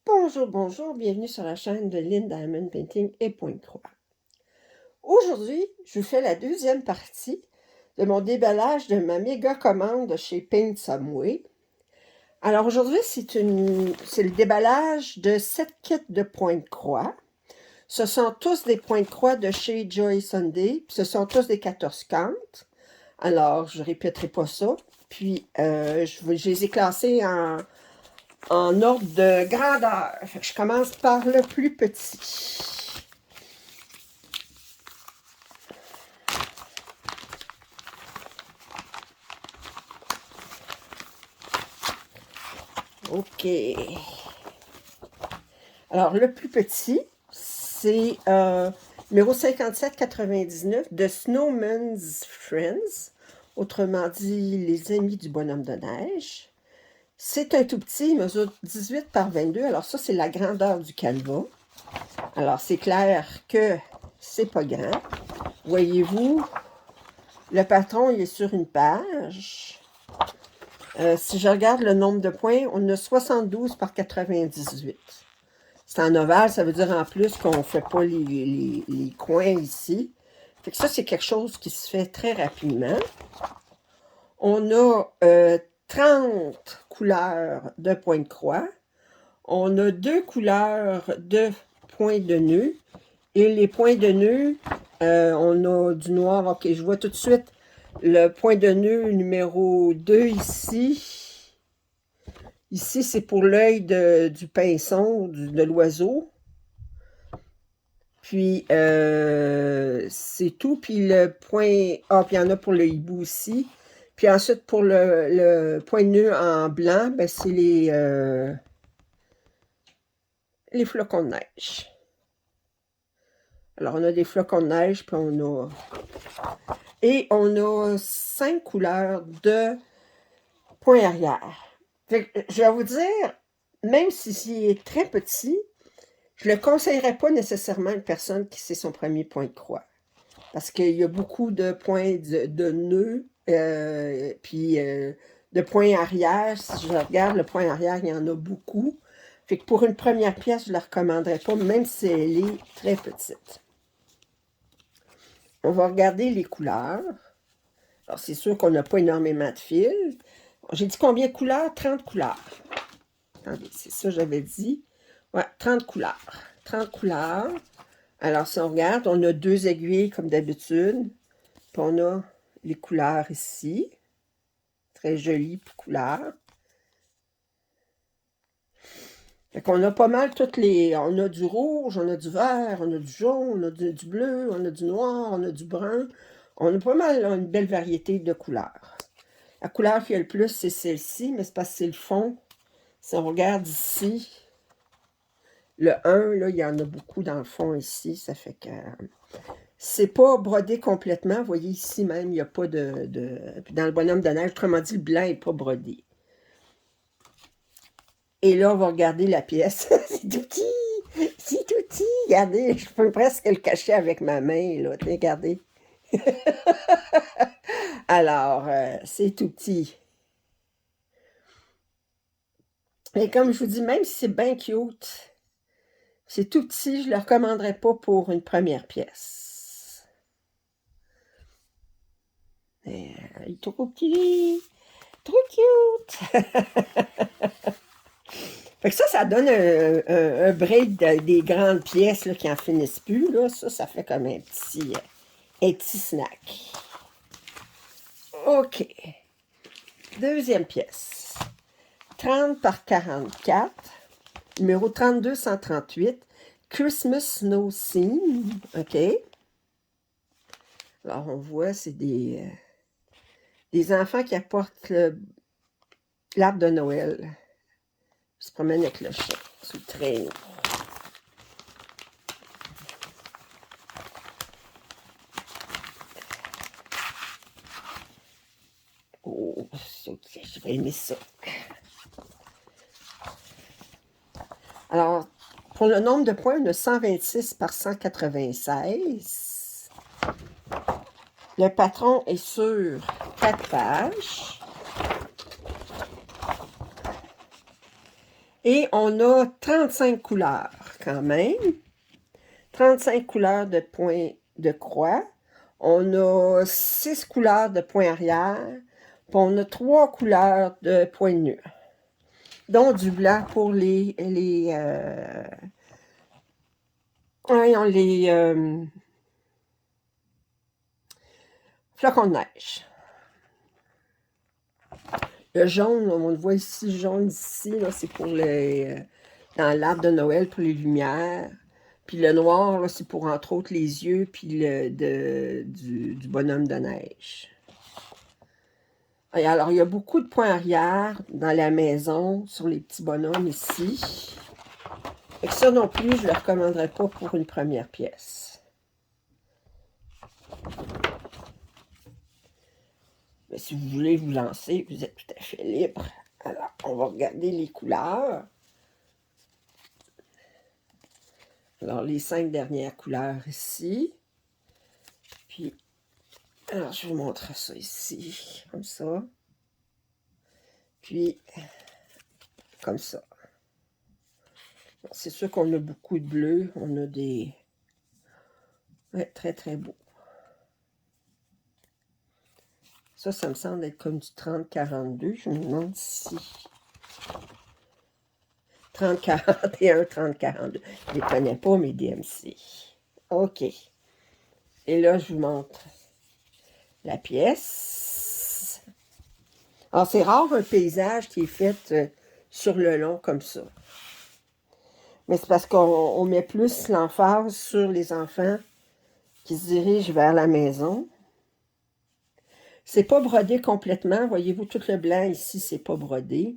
Bonjour, bonjour, bienvenue sur la chaîne de Lynn Diamond Painting et Pointe-Croix. Aujourd'hui, je vous fais la deuxième partie de mon déballage de ma méga commande de chez Paint Some Way. Alors aujourd'hui, c'est le déballage de 7 kits de Pointe-Croix. Ce sont tous des Pointe-Croix de chez Joy Sunday, puis ce sont tous des 14 cantes. Alors, je ne répéterai pas ça. Puis, je les ai classés en ordre de grandeur. Fait que je commence par le plus petit. OK. Alors, le plus petit, c'est numéro 5799 de Snowman's Friends. Autrement dit, les amis du bonhomme de neige. C'est un tout petit, il mesure 18 par 22. Alors ça, c'est la grandeur du canevas. Alors, c'est clair que c'est pas grand. Voyez-vous, le patron, il est sur une page. Si je regarde le nombre de points, on a 72 par 98. C'est en ovale, ça veut dire en plus qu'on ne fait pas les coins ici. Fait que ça, c'est quelque chose qui se fait très rapidement. On a 30 couleurs de points de croix. On a 2 couleurs de points de nœud. Et les points de nœud, on a du noir. OK, je vois tout de suite le point de nœud numéro 2 ici. Ici, c'est pour l'œil du pinson, de l'oiseau. Puis, c'est tout. Puis le point... Ah, puis il y en a pour le hibou aussi. Puis ensuite, pour le point de nœud en blanc, ben, c'est les flocons de neige. Alors, on a des flocons de neige, puis on a... Et on a 5 couleurs de points arrière. Fait que, je vais vous dire, même si c'est très petit, je ne le conseillerais pas nécessairement à une personne qui c'est son premier point de croix. Parce qu'il y a beaucoup de points de nœuds, puis de points arrière. Si je regarde le point arrière, il y en a beaucoup. Fait que pour une première pièce, je ne la recommanderais pas, même si elle est très petite. On va regarder les couleurs. Alors, c'est sûr qu'on n'a pas énormément de fils. J'ai dit combien de couleurs? 30 couleurs. Attendez, c'est ça que j'avais dit. Ouais, 30 couleurs. 30 couleurs. Alors, si on regarde, on a 2 aiguilles comme d'habitude. Puis on a les couleurs ici. Très jolies couleurs. Fait qu'on a pas mal toutes les... On a du rouge, on a du vert, on a du jaune, on a du bleu, on a du noir, on a du brun. On a pas mal une belle variété de couleurs. La couleur qui a le plus, c'est celle-ci, mais c'est parce que c'est le fond. Si on regarde ici, le 1, là, il y en a beaucoup dans le fond ici. Ça fait que c'est pas brodé complètement. Vous voyez ici même, il n'y a pas Puis dans le bonhomme de neige, autrement dit, le blanc n'est pas brodé. Et là, on va regarder la pièce. C'est tout petit! C'est tout petit! Regardez, je peux presque le cacher avec ma main, là. Regardez. Alors, c'est tout petit. Et comme je vous dis, même si c'est bien cute, c'est tout petit, je ne le recommanderais pas pour une première pièce. Il est trop petit! Trop cute! Fait que ça donne un break des grandes pièces là, qui n'en finissent plus. Là. Ça fait comme un petit snack. OK. Deuxième pièce. 30 par 44. Numéro 3238. Christmas Snow Scene. OK. Alors, on voit, c'est des enfants qui apportent l'arbre de Noël. Ils se promènent avec le chat sur le traîneau. Oh, je vais aimer ça. Alors, pour le nombre de points, on a 126 par 196. Le patron est sur 4 pages. Et on a 35 couleurs quand même. 35 couleurs de points de croix. On a 6 couleurs de points arrière. Puis on a 3 couleurs de points nœuds. Dont du blanc pour les flocons de neige. Le jaune, on le voit ici, jaune ici, c'est pour dans l'arbre de Noël, pour les lumières. Puis le noir, c'est pour, entre autres, les yeux, puis du bonhomme de neige. Et alors, il y a beaucoup de points arrière dans la maison, sur les petits bonhommes ici. Et ça non plus, je ne le recommanderais pas pour une première pièce. Mais si vous voulez vous lancer, vous êtes tout à fait libre. Alors, on va regarder les couleurs. Alors, les 5 dernières couleurs ici. Puis, alors, je vous montre ça ici, comme ça. Puis, comme ça. C'est sûr qu'on a beaucoup de bleu. On a des... Ouais, très, très beau. Ça me semble être comme du 30-42. Je me demande si... 30-41, 30-42. Je ne les connais pas, mes DMC. OK. Et là, je vous montre la pièce. Alors, c'est rare un paysage qui est fait sur le long comme ça. Mais c'est parce qu'on met plus l'emphase sur les enfants qui se dirigent vers la maison. C'est pas brodé complètement. Voyez-vous, tout le blanc ici, c'est pas brodé.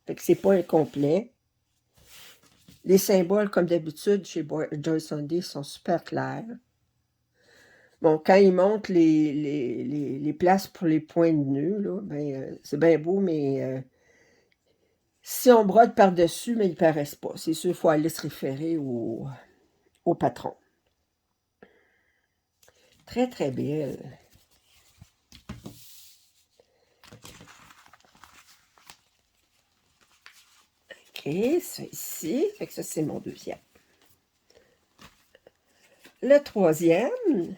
Fait que c'est pas incomplet. Les symboles, comme d'habitude, chez Joyce Sunday, sont super clairs. Bon, quand ils montrent les places pour les points de nœuds, là, ben, c'est bien beau, mais si on brode par-dessus, mais ils ne paraissent pas. C'est sûr, il faut aller se référer au patron. Très, très belle. OK, ça ici. Fait que ça, c'est mon deuxième. Le troisième,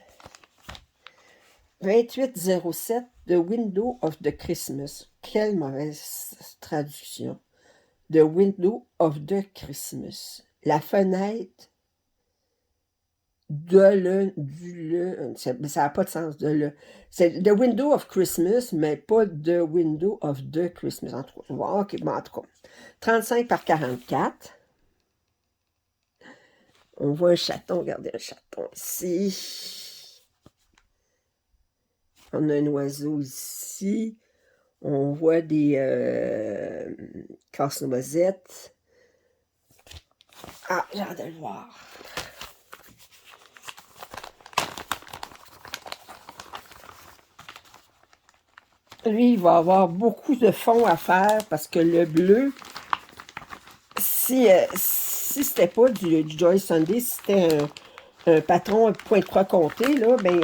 2807, The Window of the Christmas. Quelle mauvaise traduction. The Window of the Christmas. La fenêtre ça n'a pas de sens, c'est The Window of Christmas, mais pas The Window of the Christmas. En tout cas, OK, bon, en tout cas. 35 par 44. On voit un chaton, regardez un chaton ici. On a un oiseau ici. On voit des casse-noisettes. Ah, j'ai hâte de le voir. Lui, il va avoir beaucoup de fond à faire parce que le bleu, si c'était pas du Joyce Sunday, si c'était un patron, un point de croix compté, là, ben,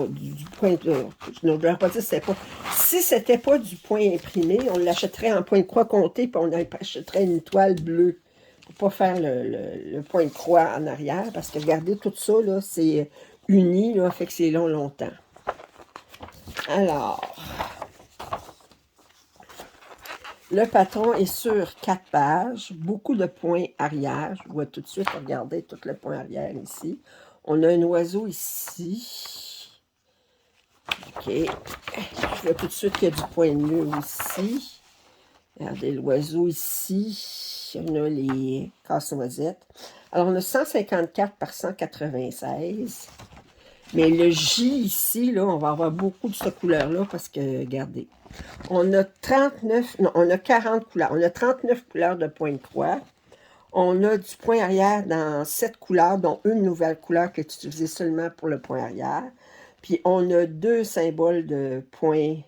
du point de... Je ne devrais pas dire que c'était pas... Si c'était pas du point imprimé, on l'achèterait en point de croix compté, puis on achèterait une toile bleue. Pour pas faire le point de croix en arrière, parce que regardez, tout ça, là, c'est uni, là, fait que c'est longtemps. Alors... Le patron est sur 4 pages, beaucoup de points arrière. Je vois tout de suite, regardez tout le point arrière ici. On a un oiseau ici. OK. Je vois tout de suite qu'il y a du point de nœud ici. Regardez l'oiseau ici. On a les casse-noisettes. Alors, on a 154 par 196. Mais le J ici, là, on va avoir beaucoup de cette couleur-là parce que, regardez, on a 39, non, on a 40 couleurs. On a 39 couleurs de point de croix. On a du point arrière dans 7 couleurs, dont une nouvelle couleur qui est utilisée seulement pour le point arrière. Puis on a 2 symboles de point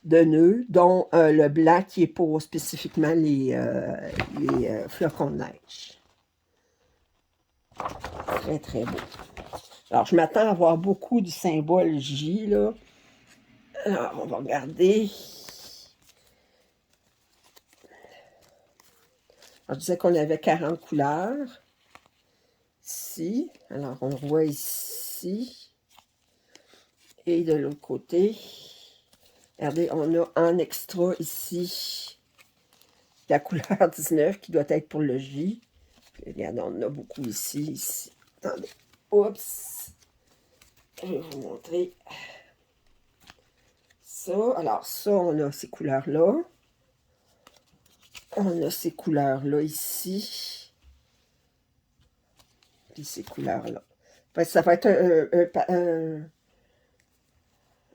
de nœud, dont le blanc qui est pour spécifiquement les flocons de neige. Très, très beau. Alors, je m'attends à avoir beaucoup du symbole J, là. Alors, on va regarder. Alors, je disais qu'on avait 40 couleurs. Ici. Alors, on voit ici. Et de l'autre côté. Regardez, on a en extra ici la couleur 19 qui doit être pour le J. Puis, regardez, on en a beaucoup ici. Attendez. Oups. Je vais vous montrer ça. Alors, ça, on a ces couleurs-là. On a ces couleurs-là ici. Puis ces couleurs-là. Ça va être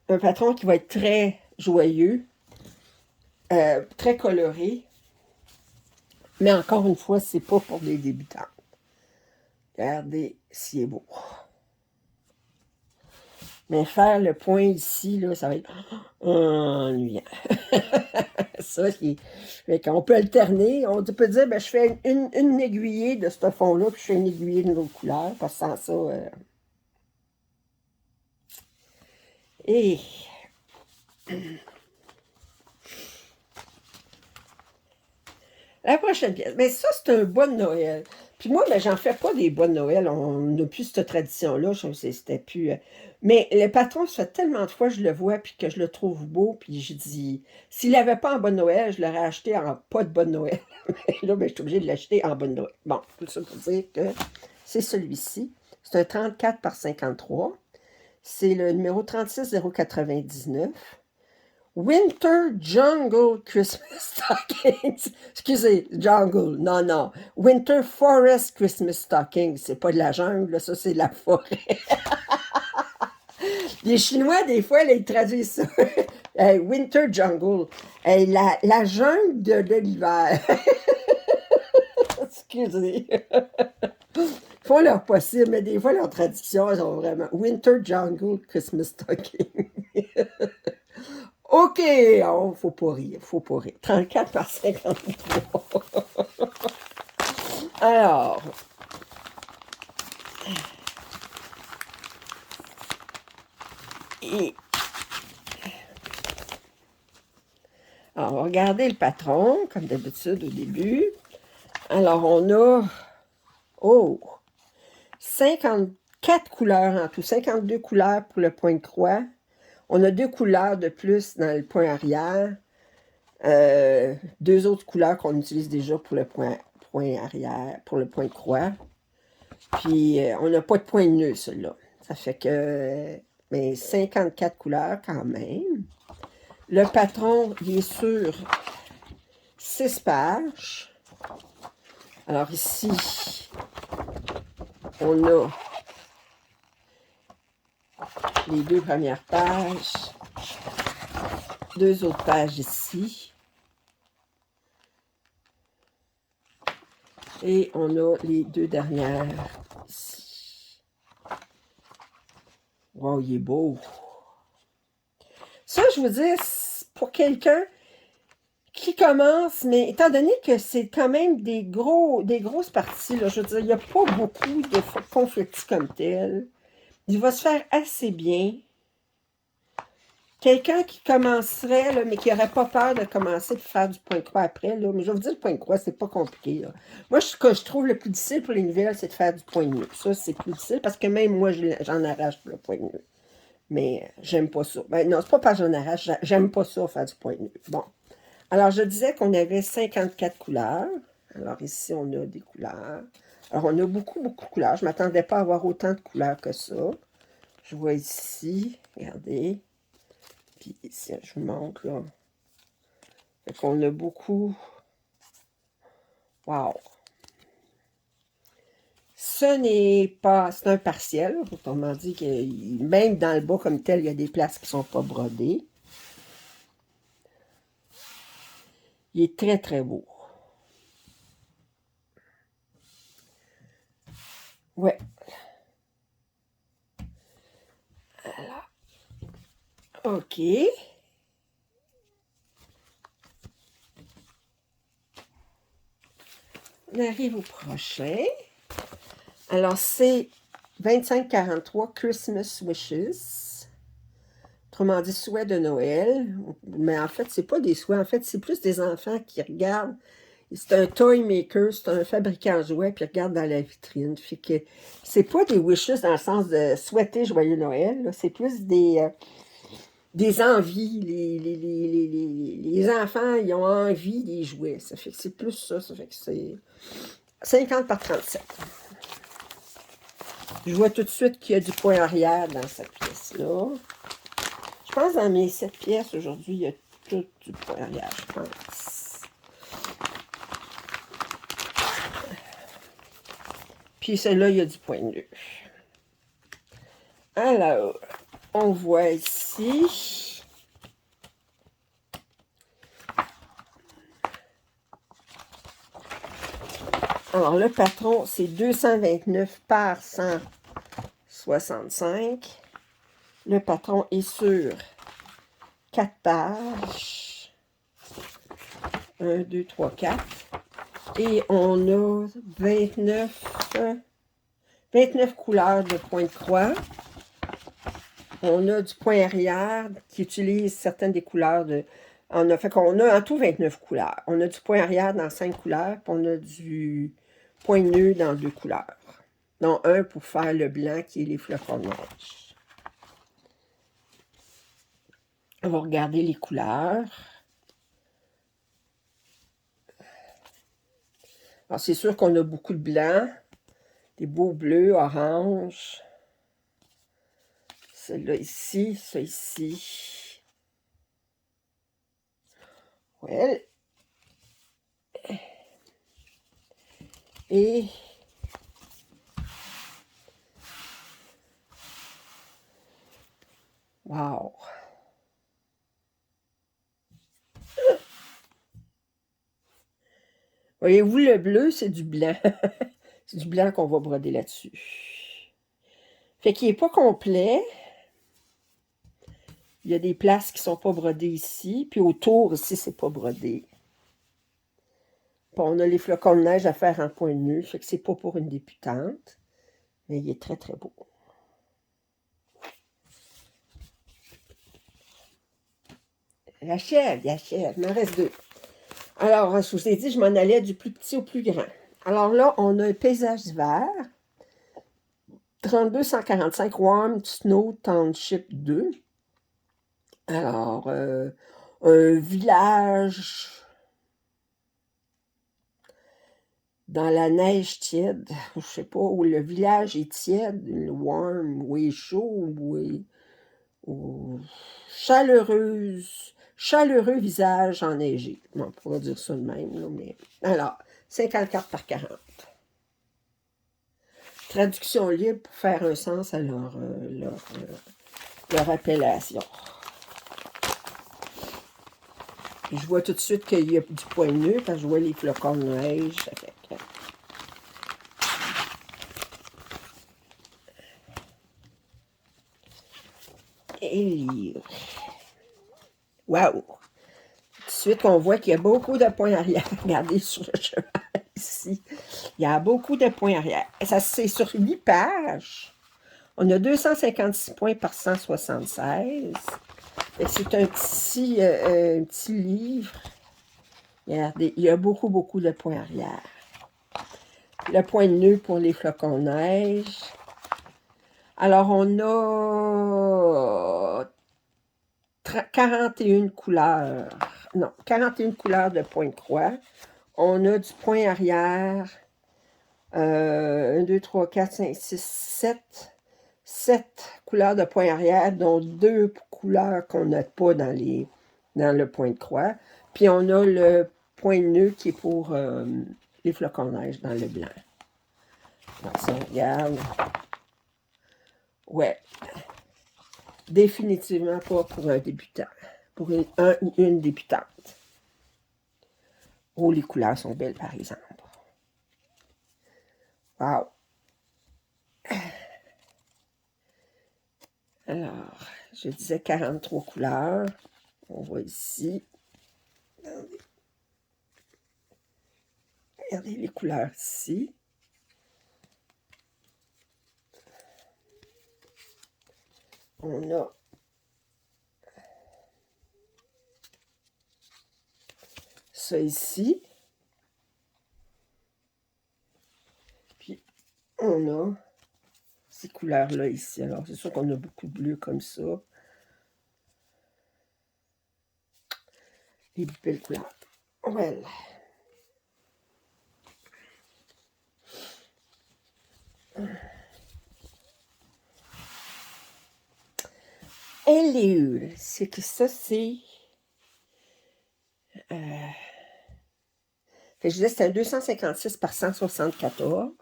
un patron qui va être très joyeux, très coloré. Mais encore une fois, c'est pas pour les débutants. Regardez s'il est beau. Mais faire le point ici, là, ça va être ennuyant. Ça, on peut alterner. On peut dire, ben, je fais une aiguillée de ce fond-là, puis je fais une aiguillée d'une autre couleur, parce que sans ça... Et... La prochaine pièce. Mais ça, c'est un bois de Noël. Puis moi, ben, j'en fais pas des bois de Noël. On n'a plus cette tradition-là. C'était plus... Mais le patron, ça fait tellement de fois que je le vois puis que je le trouve beau. Puis je dis, s'il n'avait pas en bois de Noël, je l'aurais acheté en pas de bois de Noël. Mais là, ben, je suis obligée de l'acheter en bois de Noël. Bon, tout ça pour dire que c'est celui-ci. C'est un 34 par 53. C'est le numéro 36099. Winter Jungle Christmas Stockings. Excusez, Jungle, non, non. Winter Forest Christmas Stockings. C'est pas de la jungle, ça, c'est de la forêt. Les Chinois, des fois, là, ils traduisent ça. Winter Jungle. La jungle de l'hiver. Excusez. Ils font leur possible, mais des fois, leurs traductions, elles sont vraiment Winter Jungle Christmas Stocking. OK, oh, faut pas rire, faut pas rire. 34 par 53. Alors, on va regarder le patron, comme d'habitude au début. Alors, on a, 54 couleurs en tout, 52 couleurs pour le point de croix. On a 2 couleurs de plus dans le point arrière. 2 autres couleurs qu'on utilise déjà pour le point arrière, pour le point de croix. Puis, on n'a pas de point de nœud, celui-là. Ça fait que, mais 54 couleurs quand même. Le patron, il est sur 6 pages. Alors ici, on a les 2 premières pages. 2 autres pages ici. Et on a les 2 dernières ici. Wow, il est beau. Ça, je vous dis, pour quelqu'un qui commence, mais étant donné que c'est quand même des grosses parties, là, je veux dire, il n'y a pas beaucoup de confettis comme tel. Il va se faire assez bien. Quelqu'un qui commencerait, là, mais qui n'aurait pas peur de commencer pour faire du point de croix après, là, mais je vais vous dire, le point de croix, c'est pas compliqué. Là. Moi, ce que je trouve le plus difficile pour les nouvelles, c'est de faire du point de nœud. Ça, c'est plus difficile parce que même moi, j'en arrache pour le point de nœud. Mais j'aime pas ça. Ben non, c'est pas parce que j'en arrache, j'aime pas ça faire du point de nœud. Bon. Alors, je disais qu'on avait 54 couleurs. Alors, ici, on a des couleurs. Alors, on a beaucoup de couleurs. Je ne m'attendais pas à avoir autant de couleurs que ça. Je vois ici, regardez. Puis ici, je vous montre, là. Fait qu'on a beaucoup. Wow! Ce n'est pas... C'est un partiel. Autrement dit, que même dans le bas comme tel, il y a des places qui ne sont pas brodées. Il est très, très beau. Ouais. Alors. OK. On arrive au prochain. Alors, c'est 2543 Christmas Wishes. Autrement dit, souhaits de Noël. Mais en fait, c'est pas des souhaits. En fait, c'est plus des enfants qui regardent. C'est un toy maker, c'est un fabricant de jouets, puis il regarde dans la vitrine. Fait que c'est pas des wishes dans le sens de souhaiter joyeux Noël, là. C'est plus des envies. Les enfants, ils ont envie des jouets. Ça fait que c'est plus ça. Ça fait que c'est 50 par 37. Je vois tout de suite qu'il y a du point arrière dans cette pièce-là. Je pense que dans mes 7 pièces aujourd'hui, il y a tout du point arrière, je pense. Puis celle-là, il y a du point nœud. Alors, on voit ici. Alors, le patron, c'est 229 par 165. Le patron est sur 4 pages. 1, 2, 3, 4. Et on a 29 couleurs de points de croix. On a du point arrière qui utilise certaines des couleurs de... Fait qu'on a en tout 29 couleurs. On a du point arrière dans 5 couleurs, puis on a du point nœud dans 2 couleurs. Dont un pour faire le blanc qui est les flocons de neige. On va regarder les couleurs. Alors, c'est sûr qu'on a beaucoup de blanc, des beaux bleus, oranges. Celle-là ici, ça ici. Ouais. Et wow! Voyez-vous, le bleu, c'est du blanc. C'est du blanc qu'on va broder là-dessus. Fait qu'il n'est pas complet. Il y a des places qui ne sont pas brodées ici. Puis autour, ici, c'est pas brodé. Puis on a les flocons de neige à faire en point nœud. Fait que c'est pas pour une débutante. Mais il est très, très beau. Il achève. Il m'en reste 2. Alors, je vous ai dit, je m'en allais du plus petit au plus grand. Alors là, on a un paysage d'hiver. 3245 Warm Snow Township 2. Alors, un village dans la neige tiède. Je sais pas, où le village est tiède, warm, ou est chaud, ou chaleureux visage enneigé. Bon, on pourrait dire ça de même, là, mais... Alors, 54 par 40. Traduction libre pour faire un sens à leur appellation. Puis je vois tout de suite qu'il y a du point nœud, parce que je vois les flocons de neige. Ça fait que... Et livre. Waouh! Tout de suite, on voit qu'il y a beaucoup de points arrière. Regardez sur le cheval ici. Il y a beaucoup de points arrière. Ça, c'est sur 8 pages. On a 256 points par 176. C'est un petit livre. Regardez, il y a beaucoup, beaucoup de points arrière. Le point de nœud pour les flocons de neige. Alors, on a 41 couleurs. Non, 41 couleurs de points de croix. On a du point arrière. 1, 2, 3, 4, 5, 6, 7. 7 couleurs de point arrière, dont 2 couleurs qu'on n'a pas dans le point de croix. Puis on a le point de nœud qui est pour les flocons de neige dans le blanc. Donc, si on regarde. Ouais. Définitivement pas pour un débutant. Pour un ou une débutante. Oh, les couleurs sont belles, par exemple. Wow. Alors, je disais 43 couleurs. On voit ici. Regardez les couleurs ici. On a ça ici. on a ces couleurs-là ici. Alors, c'est sûr qu'on a beaucoup de bleu comme ça. Les belles couleurs. Well. Elle est où? C'est que ça, c'est... je disais, c'est un 256 par 174.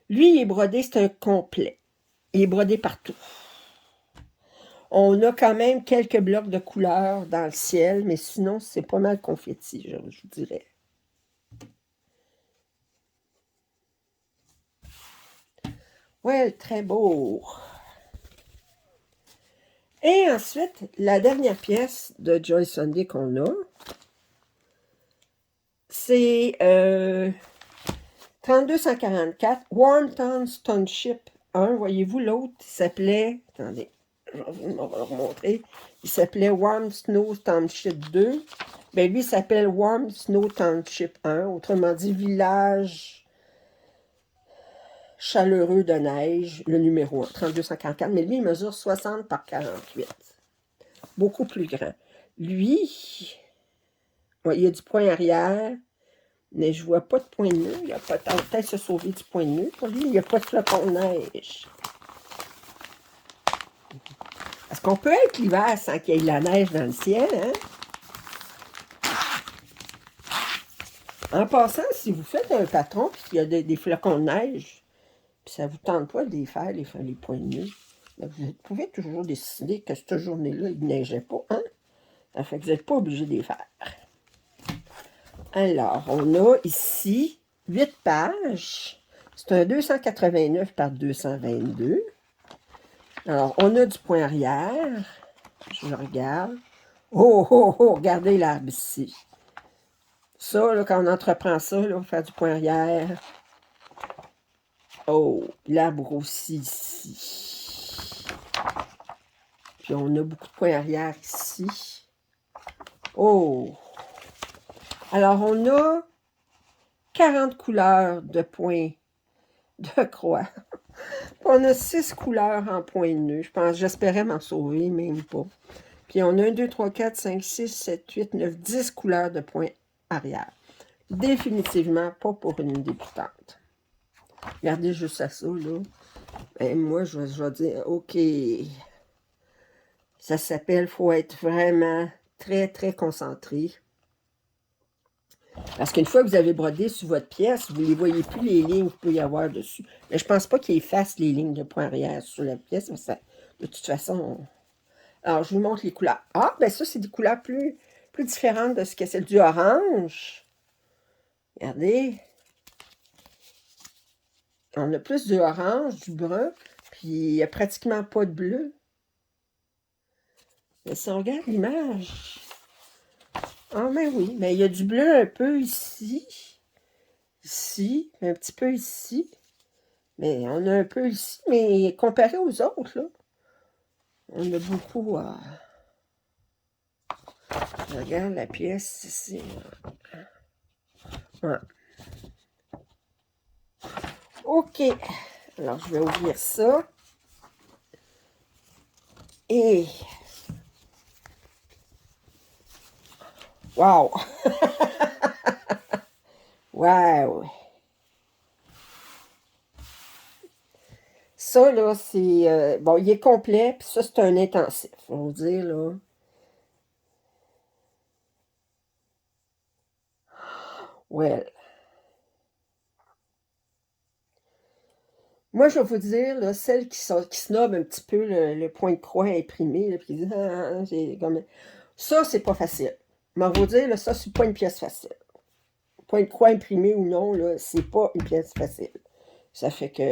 Lui, il est brodé, c'est un complet. Il est brodé partout. On a quand même quelques blocs de couleurs dans le ciel, mais sinon, c'est pas mal confetti, je vous dirais. Ouais, très beau. Et ensuite, la dernière pièce de Joy Sunday qu'on a, c'est 3244 Warmtown Township 1. Voyez-vous, l'autre, il s'appelait... Attendez, je vais vous le remontrer. Il s'appelait Warm Snow Township 2. Ben lui, il s'appelle Warm Snow Township 1. Autrement dit, village chaleureux de neige, le numéro 1, 3244. Mais lui, il mesure 60 par 48. Beaucoup plus grand. Lui, ouais, il y a du point arrière, mais je vois pas de point de nœud. Il a peut-être se sauver du point de nœud. Pour lui, il n'y a pas de flocon de neige. Est-ce qu'on peut être l'hiver sans qu'il y ait de la neige dans le ciel, hein? En passant, si vous faites un patron et qu'il y a des flocons de neige, puis ça ne vous tente pas de les faire, les points de nœud, ben vous pouvez toujours décider que cette journée-là, il ne neigeait pas, hein? Ça fait que vous n'êtes pas obligé de les faire. Alors, on a ici 8 pages. C'est un 289 par 222. Alors, on a du point arrière. Je le regarde. Oh, oh, oh, regardez l'arbre ici. Ça, là, quand on entreprend ça, là, on va faire du point arrière. Oh, l'arbre aussi ici. Puis on a beaucoup de points arrière ici. Oh! Alors, on a 40 couleurs de points de croix. On a 6 couleurs en point de nœud. J'espérais m'en sauver, même pas. Puis on a 1, 2, 3, 4, 5, 6, 7, 8, 9, 10 couleurs de points arrière. Définitivement pas pour une débutante. Regardez juste à ça, là. Ben, moi, je vais dire, OK. Ça s'appelle, faut être vraiment très, très concentré. Parce qu'une fois que vous avez brodé sur votre pièce, vous ne voyez plus les lignes qu'il peut y avoir dessus. Mais je ne pense pas qu'il efface les lignes de point arrière sur la pièce. Mais ça, de toute façon... Alors, je vous montre les couleurs. Ah, ben ça, c'est des couleurs plus différentes de ce que c'est du orange. Regardez. On a plus du orange, du brun, puis il n'y a pratiquement pas de bleu. Mais si on regarde l'image... Ah, mais oui, mais il y a du bleu un peu ici. Ici, un petit peu ici. Mais on a un peu ici, mais comparé aux autres, là, on a beaucoup à... Regarde la pièce ici. Ouais. OK. Alors, je vais ouvrir ça. Et... Wow! Wow! Ça, là, c'est... bon, il est complet, puis ça, c'est un intensif. On va dire, là. Well. Moi, je vais vous dire, là, celles qui snobent un petit peu le point de croix imprimé, là, puis qui disent, ah, j'ai comme... Ça, c'est pas facile. Mais on va vous dire, là, ça, c'est pas une pièce facile. Point de croix imprimé ou non, là, c'est pas une pièce facile. Ça fait que...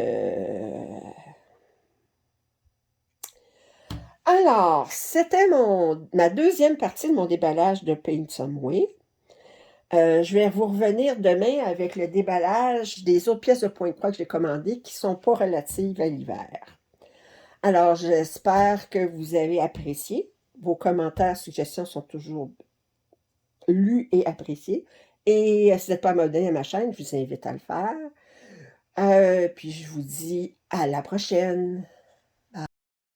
Alors, c'était ma deuxième partie de mon déballage de Paint Some Way. Je vais vous revenir demain avec le déballage des autres pièces de point de croix que j'ai commandées qui ne sont pas relatives à l'hiver. Alors, j'espère que vous avez apprécié. Vos commentaires, suggestions sont toujours lus et appréciés. Et si vous n'êtes pas abonné à ma chaîne, je vous invite à le faire. puis je vous dis à la prochaine.